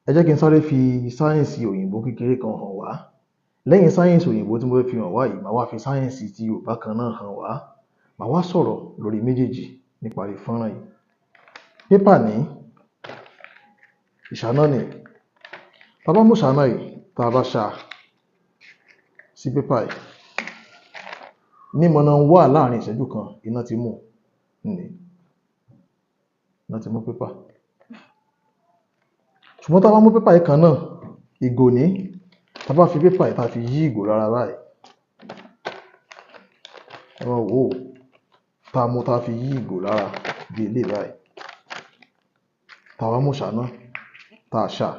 ẹ jẹ́ kí n sáré fi sáyẹ́ǹsì òyìnbó kékeré kan hàn wá. Lẹ́yìn sáyẹ́ǹsì òyìnbó tí mo fẹ́ fi hàn wá yìí, màá wá fi sáyẹ́ǹsì ti Yorùbá kan náà hàn wá. Màá wá sọ̀rọ̀ lórí méjèèjì níparí fọ́nrán yìí. Pépà ní, ìṣáná ní. Tá bá mú ìṣáná yìí, tá bá ṣá sí pépà yìí, ní mọ̀nà wà láàrin ìṣẹ́jú kan, iná ti mú ní. Iná ti mú pépà. Ṣùgbọ́n tá bá mú pépà yìí kan náà, ìgò ní, tá bá fi pépà yìí tá fi yí ìgò lára báyìí. Ẹ máa wò ó, tá mú tá fi yí ìgò lára bí eléyìí báyìí. Tá wá mú ìṣáná, tá ṣá.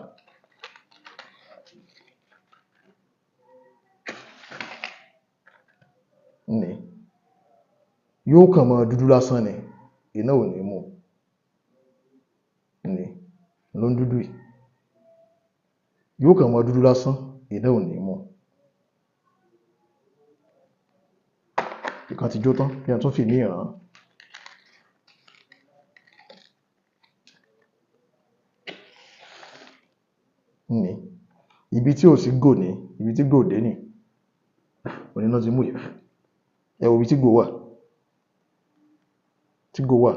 Ní. Yóò kàn mọ́ dúdú lásán ni, iná ò ní mú. Ní. Ló ń dúdú yìí. Yóò kàn mọ́ dúdú lásán, iná ò ní mú. Ìkan ti jó tán, kí a tún fi ní ìran. Ní. Ibi tí ò sí gò ní, ibi tí gò dé ní. Oníná ti mú yìí. Ẹ wo ibi tí gò wà. Tí gò wà.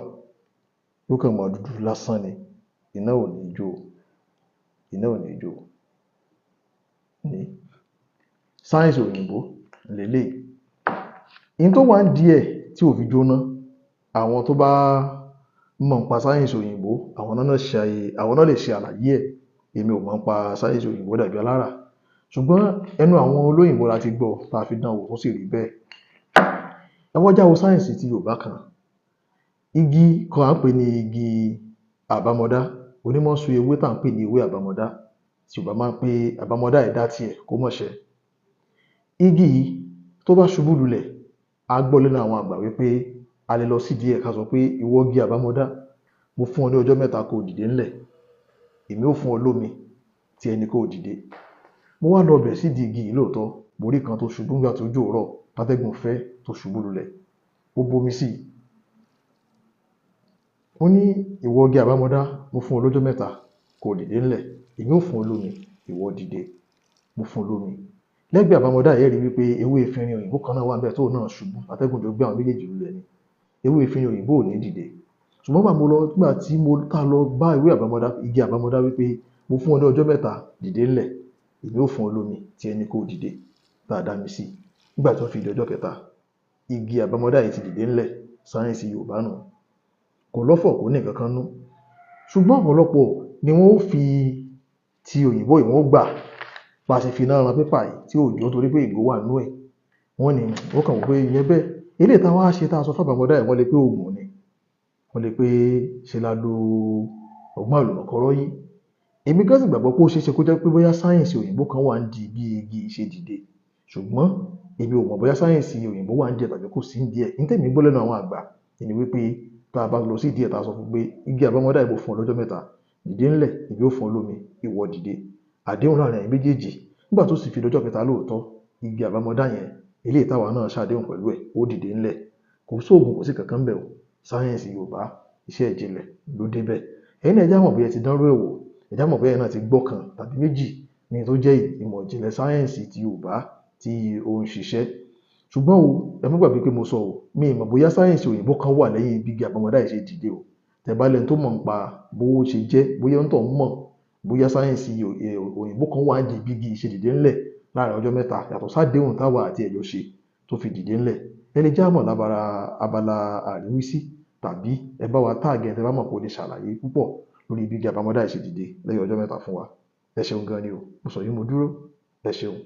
Yóò kàn mọ́ dúdú lásán ni, iná ò ní jó. Iná ò ní jó. Ní. Sáyẹ́ǹsì òyìnbó lèléyìí. In tó wà ń díẹ̀ tí ò fi jóná, àwọn tó bá mọ̀ nípa sáyẹ́ǹsì òyìnbó, àwọn náà lè ṣe àlàyé ẹ̀. Èmi ò mọ̀ nípa sáyẹ́ǹsì òyìnbó dàbí alára. Ṣùgbọ́n ẹnu àwọn olóyìnbó la ti gbọ́, tá fi dán wò tó sì rí bẹ́ẹ̀. Ẹ wá já wo sáyẹ́ǹsì ti Yorùbá kan. Igi kan à ń pè ní igi àbámọdá. Onímọ̀ sun ewé tá ń pè ní ewé àbámọdá. Tí Yorùbá máa ń pè àbámọdá ẹ̀dá tiẹ̀ kó mọ̀ṣẹ́. Igi yìí tó bá ṣubú lulẹ̀, a gbọ́ lẹ́nu àwọn àgbà wípé a lè lọ sí díẹ̀ ká sọ pé ìwọ igi àbámọdá, mo fún ọ ní ọjọ́ 3 kó dìde ńlẹ̀. Èmi ó fún ọ lómi tí ẹni kó dìde. Mo wá lọ bẹ̀ sí di igi yìí lóòótọ́. Mo rí kan tó ṣubú nígbà tó jò rọ̀, tátẹ́gùn fẹ́ tó ṣubú lulẹ̀. Ó bomi sí. Ó ní ìwọ igi àbámọdá, mo fún ọ lọ́jọ́ 3 kó dìde ńlẹ̀. Èmi ó fún ọ lómi, ìwọ dìde. Mo fún ọ lómi. Lẹ́gbẹ̀ẹ́ àbámọdá yẹn rí wípé ewé efinrin òyìnbó kan náà wà níbẹ̀ tó náà ṣubú. Atẹ́gùn jọ gbé àwọn méjèèjì lulẹ̀ ni. Ewé efinrin òyìnbó ò ní dìde. Ṣùgbọ́n nígbà tí mo ká lọ bá ewé àbámọdá, igi àbámọdá wípé mo fún ọ ní ọjọ́ 3 dìde ńlẹ̀. Èmi ó fún ọ lómi tí ẹni kó dìde. Tá dá mi sí. Nígbà tí wọ́n fi di ọjọ́ 3, igi àbámọdá yìí ti dìde ńlẹ̀. Sáyẹ́ǹsì Yorùbá nù. Kò lọ́fọ̀ kò ní nǹkan kan nú. Ṣùgbọ́n ọ̀pọ̀lọpọ̀ ni wọ́n ó fi ti òyìnbó yìí wọ́n gbà. Bá ṣe fi iná ran pépà yìí tí ò jó torí pé ìgò wà nínú ẹ̀. Wọ́n ní ó kàn wò pé ìyẹn bẹ́ẹ̀. Eléyìí tá wá ṣe tá sọ fún àbámọdá yìí, wọ́n lè pé oògùn ni. Wọ́n lè pé ṣe la lo ọgbọ́n àlùmọ̀kọ́rọ́ yìí. Èmi gan sì gbàgbọ́ pé ó ṣeé ṣe kó jẹ́ pé bóyá sáyẹ́ǹsì òyìnbó kan wà ń di bí igi ṣe dìde. Ṣùgbọ́n èmi ò mọ̀ bóyá sáyẹ́ǹsì òyìnbó wà ń díẹ̀ tàbí kò sí ń díẹ̀. Ní tèmi gbọ́ lẹ́nu àwọn àgbà ni wípé tá bá lọ sí díẹ̀ tá sọ fún pé igi àbámọdá yìí mo fún ọ lọ́jọ́ 3 dìde ńlẹ̀, èmi ó fún ọ lómi, ìwọ dìde. Àdéhùn láàrin ẹ̀yin méjèèjì. Nígbà tó sì fi dọjọ́ 3 lóòótọ́, igi àbámọdá yẹn, eléyìí táwa náà ṣàdéhùn pẹ̀lú ẹ̀, ó dìde ńlẹ̀. Kò sóògùn, kò sí kankan ńbẹ̀ o. Sáyẹ́ǹsì Yorùbá, iṣẹ́ ìjìnlẹ̀ ló dé bẹ́ẹ̀. Ẹ̀yin náà ẹ já mọ̀ bóyá ẹ ti dánrú ẹ̀ wò. Ẹ já mọ̀ bóyá ẹ̀yin náà ti gbọ́ kan tàbí méjì ní tó jẹ́ ìmọ̀ ìjìnlẹ̀ sáyẹ́ǹsì ti Yorùbá tí ó ń ṣiṣẹ́. Ṣùgbọ́n o, ẹ má gbàgbé pé mo sọ o, mi ò mọ̀ bóyá sáyẹ́ǹsì òyìnbó kan wà lẹ́yìn bí igi àbámọdá yìí ṣe dìde o. Tẹ́ bá lẹ́ni tó mọ̀ nípa bó ṣe jẹ́, bóyá ó ń tọ̀ mọ̀, bóyá sáyẹ́ǹsì òyìnbó kan wà ń di bí igi ṣe dìde ńlẹ̀ láàrin ọjọ́ 3 yàtọ̀ sádéhùn táwa àti ẹ̀jọ̀ ṣe tó fi dìde ńlẹ̀. Ẹ lè já mọ̀ lábala abala àríwísí tàbí ẹ bá wa táàgì ẹ̀ tẹ́ bá mọ̀ pé ó lè ṣàlàyé púpọ̀ lórí bí igi àbámọdá yìí ṣe dìde lẹ́yìn ọjọ́ 3 fún wa. Ẹ ṣeun gan ni o. Mo sọ yìí mo dúró. Ẹ ṣeun.